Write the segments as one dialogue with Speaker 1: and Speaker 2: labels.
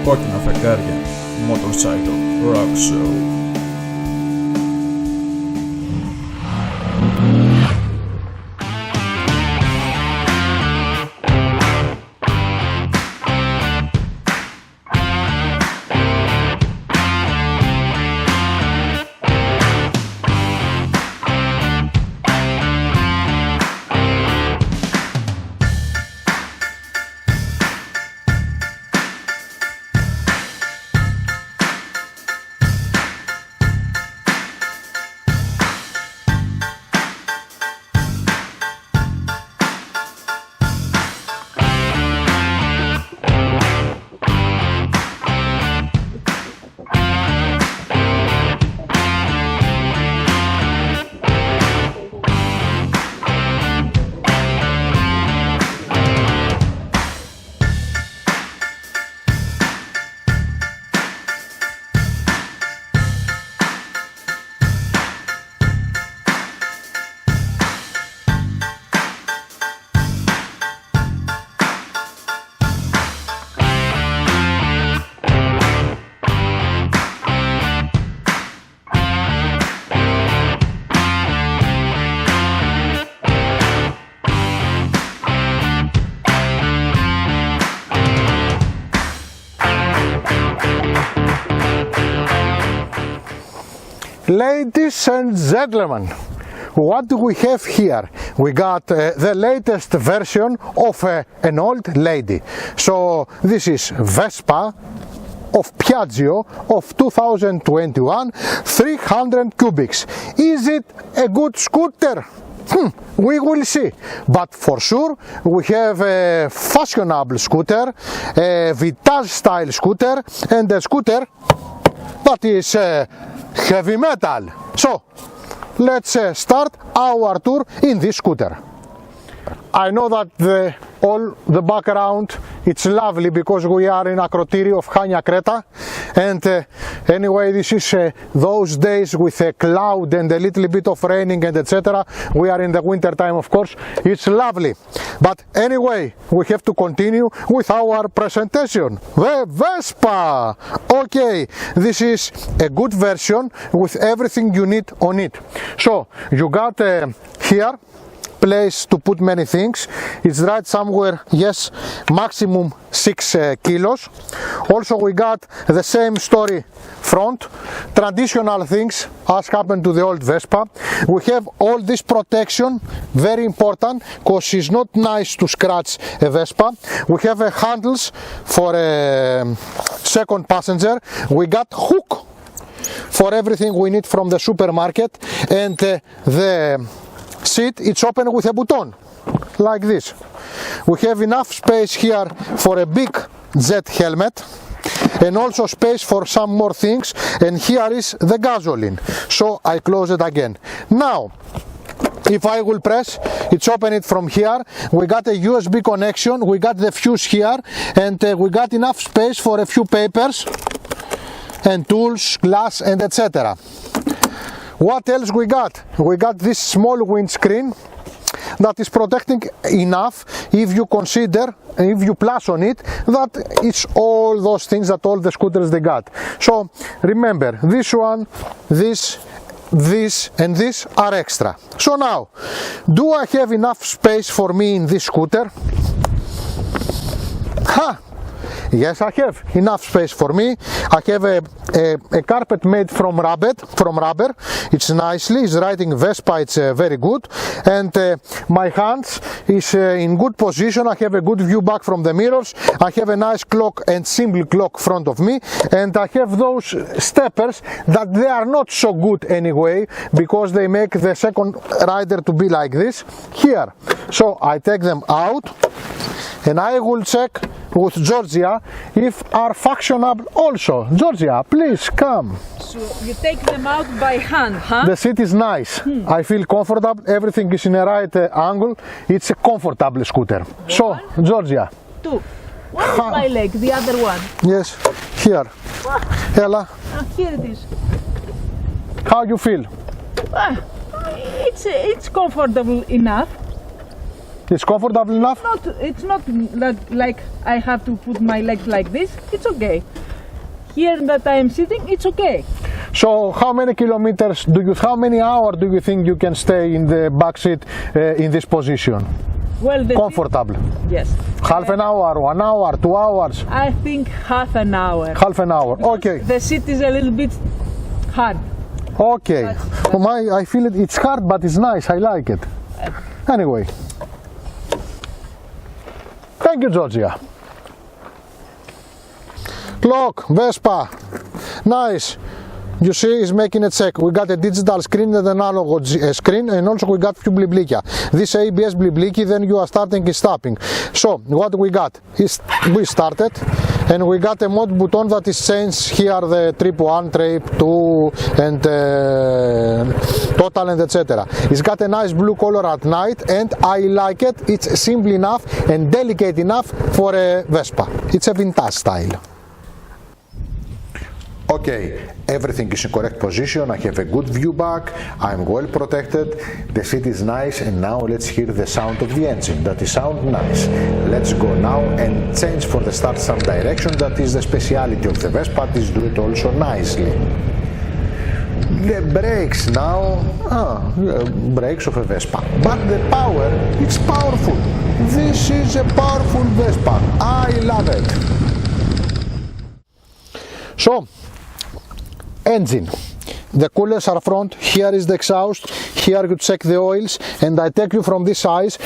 Speaker 1: κόκκινα φεγγάρια, Motorcycle Rock Show.
Speaker 2: Ladies and gentlemen, what do we have here? We got the latest version of an old lady. So this is Vespa of Piaggio of 2021, 300 cubics. Is it a good scooter? We will see, but for sure we have a fashionable scooter, a vintage style scooter, and a scooter that is heavy metal. So let's start our tour in this scooter. I know that all the background, it's lovely because we are in Akrotiri of Chania Kreta, and anyway this is those days with a cloud and a little bit of raining and etc. We are in the winter time, of course. It's lovely, but anyway we have to continue with our presentation, the Vespa. Okay, this is a good version with everything you need on it. So you got here place to put many things. It's right somewhere, yes, maximum 6 kilos. Also we got the same story front, traditional things as happened to the old Vespa. We have all this protection, very important, because it's not nice to scratch a Vespa. We have handles for a second passenger. We got hook for everything we need from the supermarket, and the seat, it's open with a button like this. We have enough space here for a big jet helmet, and also space for some more things, and here is the gasoline. So I close it again. Now if I will press, it's open it from here. We got a USB connection, we got the fuse here, and we got enough space for a few papers and tools, glass, and etc. What else we got? We got this small windscreen that is protecting enough if you consider, if you plus on it, that it's all those things that all the scooters they got. So remember, this one, this and this are extra. So now, do I have enough space for me in this scooter? Yes, I have enough space for me. I have a carpet made from rubber. It's nicely, it's writing Vespa, it's very good. And my hands is in good position. I have a good view back from the mirrors. I have a nice clock and simple clock front of me. And I have those steppers that they are not so good anyway, because they make the second rider to be like this here. So I take them out, and I will check with Georgia if are fashionable also. Georgia, please come.
Speaker 3: So you take them out by hand, huh?
Speaker 2: The seat is nice. I feel comfortable. Everything is in a right angle. It's a comfortable scooter. So, Georgia.
Speaker 3: Two. Where is my leg? The other one.
Speaker 2: Yes, here. Ella.
Speaker 3: Here it is.
Speaker 2: How you feel?
Speaker 3: It's comfortable enough.
Speaker 2: It's comfortable enough?
Speaker 3: It's not like I have to put my legs like this. It's okay. Here that I am sitting, it's okay.
Speaker 2: So how many kilometers how many hours do you think you can stay in the back seat in this position?
Speaker 3: Well,
Speaker 2: Comfortable.
Speaker 3: Yes.
Speaker 2: Half an hour, 1 hour, 2 hours?
Speaker 3: I think half an hour.
Speaker 2: Half an hour, okay.
Speaker 3: The seat is a little bit hard.
Speaker 2: Okay. I feel it's hard, but it's nice. I like it. Anyway. Thank you, Georgia. Look, Vespa. Nice. You see, it's making a check. We got a digital screen and an analog screen, and also we got few bliblikia. This ABS blibliki, then you are starting and stopping. So, what we got is we started, and we got a mode button that is changed here, the trip 1, trip 2, and total, and etc. It's got a nice blue color at night, and I like it. It's simple enough and delicate enough for a Vespa. It's a vintage style. Okay, everything is in correct position. I have a good view back. I'm well protected. The seat is nice, and now let's hear the sound of the engine. That is sound nice. Let's go now and change for the start some direction. That is the speciality of the Vespa. This do it also nicely. The brakes now, brakes of a Vespa. But the power, it's powerful. This is a powerful Vespa. I love it. So, engine. The coolers are front, here is the exhaust, here you check the oils, and I take you from this side,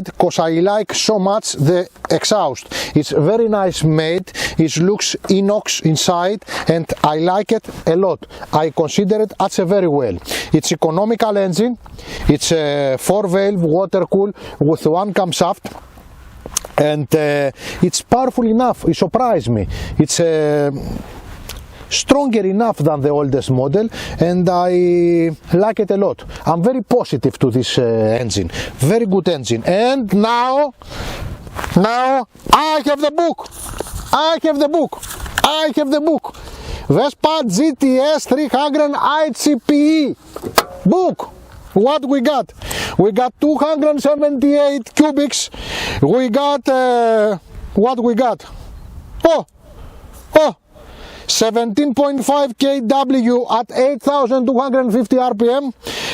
Speaker 2: because I like so much the exhaust. It's very nice made, it looks inox inside, and I like it a lot. I consider it as a very well. It's economical engine, it's a 4-valve water cool with 1 camshaft. And it's powerful enough, it surprised me. It's stronger enough than the oldest model, and I like it a lot. I'm very positive to this engine, very good engine. And now I have the book, I have the book, Vespa GTS 300 ICPE book. What we got? We got 278 cubics. We got what we got? 17.5 kW at 8,250 RPM,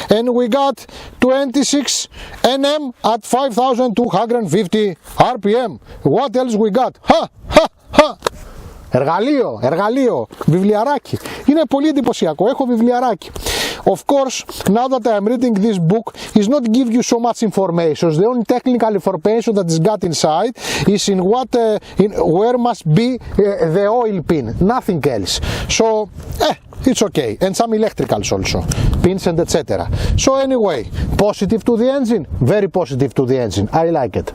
Speaker 2: and we got 26 Nm at 5,250 RPM. What else we got? Εργαλείο, βιβλιαράκι. Είναι πολύ εντυπωσιακό, έχω βιβλιαράκι. Of course, now that I am reading this book, is not give you so much information. The only technical information that is got inside is in where must be the oil pin, nothing else. So, it's okay. And some electricals also, pins and etc. So anyway, positive to the engine, very positive to the engine. I like it.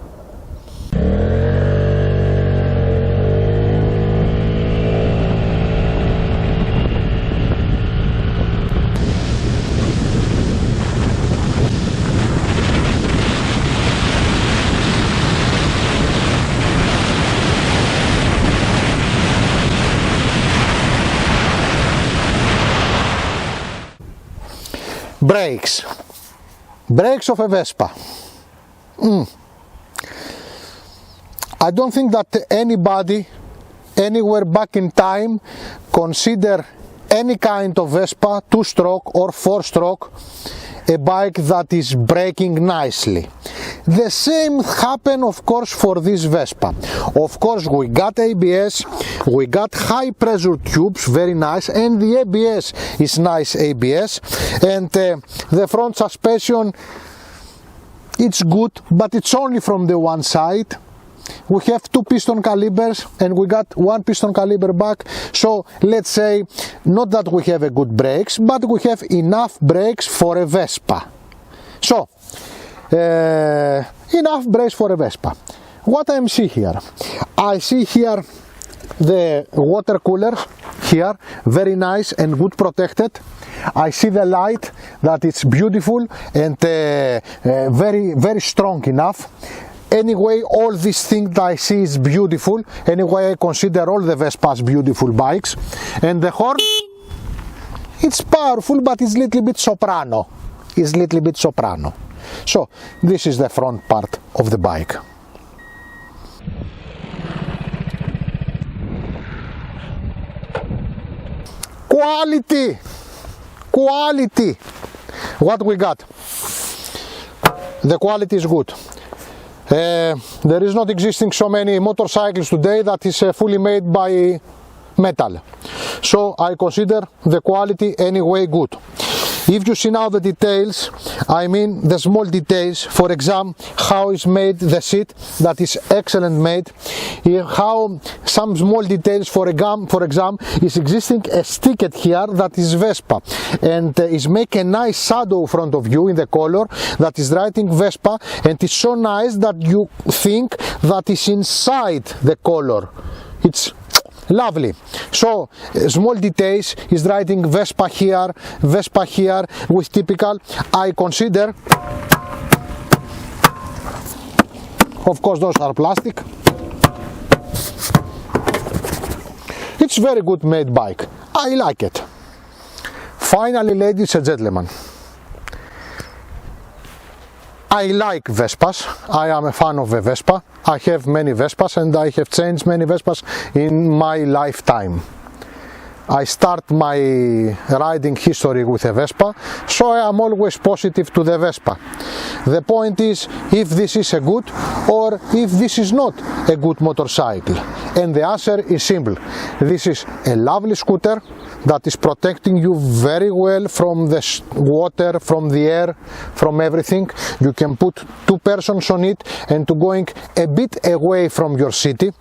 Speaker 2: Brakes of a Vespa. I don't think that anybody anywhere back in time consider any kind of Vespa 2-stroke or 4-stroke a bike that is braking nicely. The same happened of course for this Vespa. Of course we got ABS, we got high pressure tubes, very nice, and the ABS is nice ABS, and the front suspension, it's good, but it's only from the one side. We have 2 piston calibers and we got 1 piston caliber back, so let's say not that we have a good brakes, but we have enough brakes for a Vespa. So enough brakes for a Vespa. What I see here? I see here the water cooler here, very nice and good protected. I see the light that it's beautiful and very strong enough. Anyway, all these things that I see is beautiful. Anyway, I consider all the Vespas beautiful bikes. And the horn, it's powerful, but it's little bit soprano. So this is the front part of the bike. Quality! Quality! What we got? The quality is good. There is not existing so many motorcycles today that is fully made by metal. So I consider the quality anyway good. If you see now the details, I mean the small details, for example, how is made the seat, that is excellent made. How some small details, for example, is existing a sticker here that is Vespa and is make a nice shadow front of you in the color that is writing Vespa, and it's so nice that you think that is inside the color. It's lovely. So small details is writing Vespa here with typical, I consider, of course those are plastic. It's very good made bike. I like it. Finally, ladies and gentlemen, I like Vespas. I am a fan of a Vespa. I have many Vespas and I have changed many Vespas in my lifetime. I start my riding history with a Vespa, so I am always positive to the Vespa. The point is if this is a good or if this is not a good motorcycle. And the answer is simple. This is a lovely scooter that is protecting you very well from the water, from the air, from everything. You can put two persons on it and to going a bit away from your city.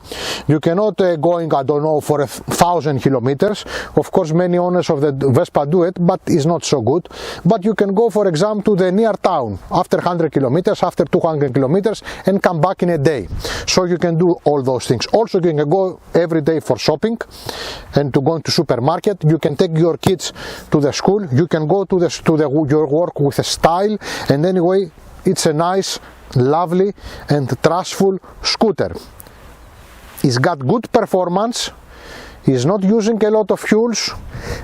Speaker 2: You cannot going, I don't know, for 1,000 kilometers. Of course, many owners of the Vespa do it, but it's not so good. But you can go, for example, to the near town after 100 kilometers, after 200 kilometers, and come back in a day. So you can do all those things. Also, you can go every day for shopping and to go to supermarket. You can take your kids to the school. You can go to your work with a style. And anyway, it's a nice, lovely, and trustful scooter. It's got good performance. Is not using a lot of fuels.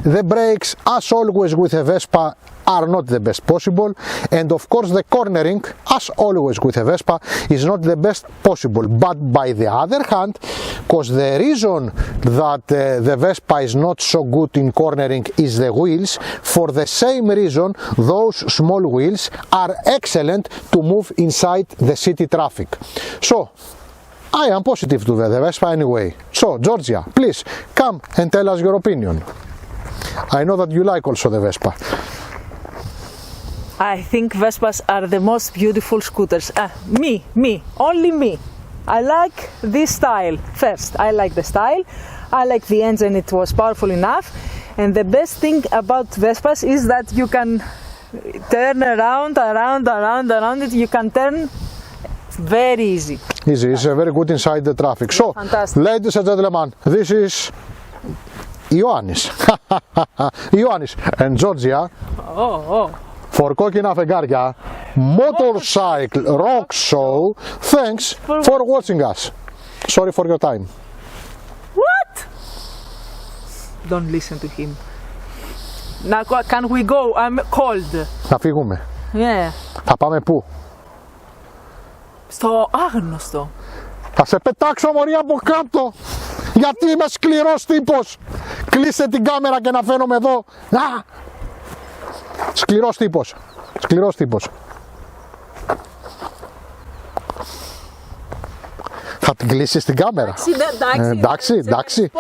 Speaker 2: The brakes, as always with a Vespa, are not the best possible, and of course the cornering, as always with a Vespa, is not the best possible. But by the other hand, because the reason that the Vespa is not so good in cornering is the wheels, for the same reason those small wheels are excellent to move inside the city traffic. So I am positive to the Vespa anyway. So, Georgia, please come and tell us your opinion. I know that you like also the Vespa.
Speaker 3: I think Vespas are the most beautiful scooters. Only me. I like this style first. I like the style. I like the engine, it was powerful enough. And the best thing about Vespas is that you can turn around it. You can turn very easy.
Speaker 2: It's very good inside the traffic. So,
Speaker 3: fantastic.
Speaker 2: Ladies and gentlemen, this is Ioannis. Ioannis and Georgia. For κόκκινα φεγγάρια Motorcycle Rock Show. Thanks for watching us. Sorry for your time.
Speaker 3: What? Don't listen to him. Now can we go? I'm cold.
Speaker 2: Θα φύγουμε.
Speaker 3: Yeah.
Speaker 2: Θα πάμε πού?
Speaker 3: Στο άγνωστο.
Speaker 2: Θα σε πετάξω μωρή από κάτω. Γιατί είμαι σκληρός τύπος. Κλείστε την κάμερα και να φαίνομαι εδώ. Σκληρός τύπος. Σκληρός τύπος. Θα την κλείσεις την κάμερα.
Speaker 3: Εντάξει.
Speaker 2: Εντάξει.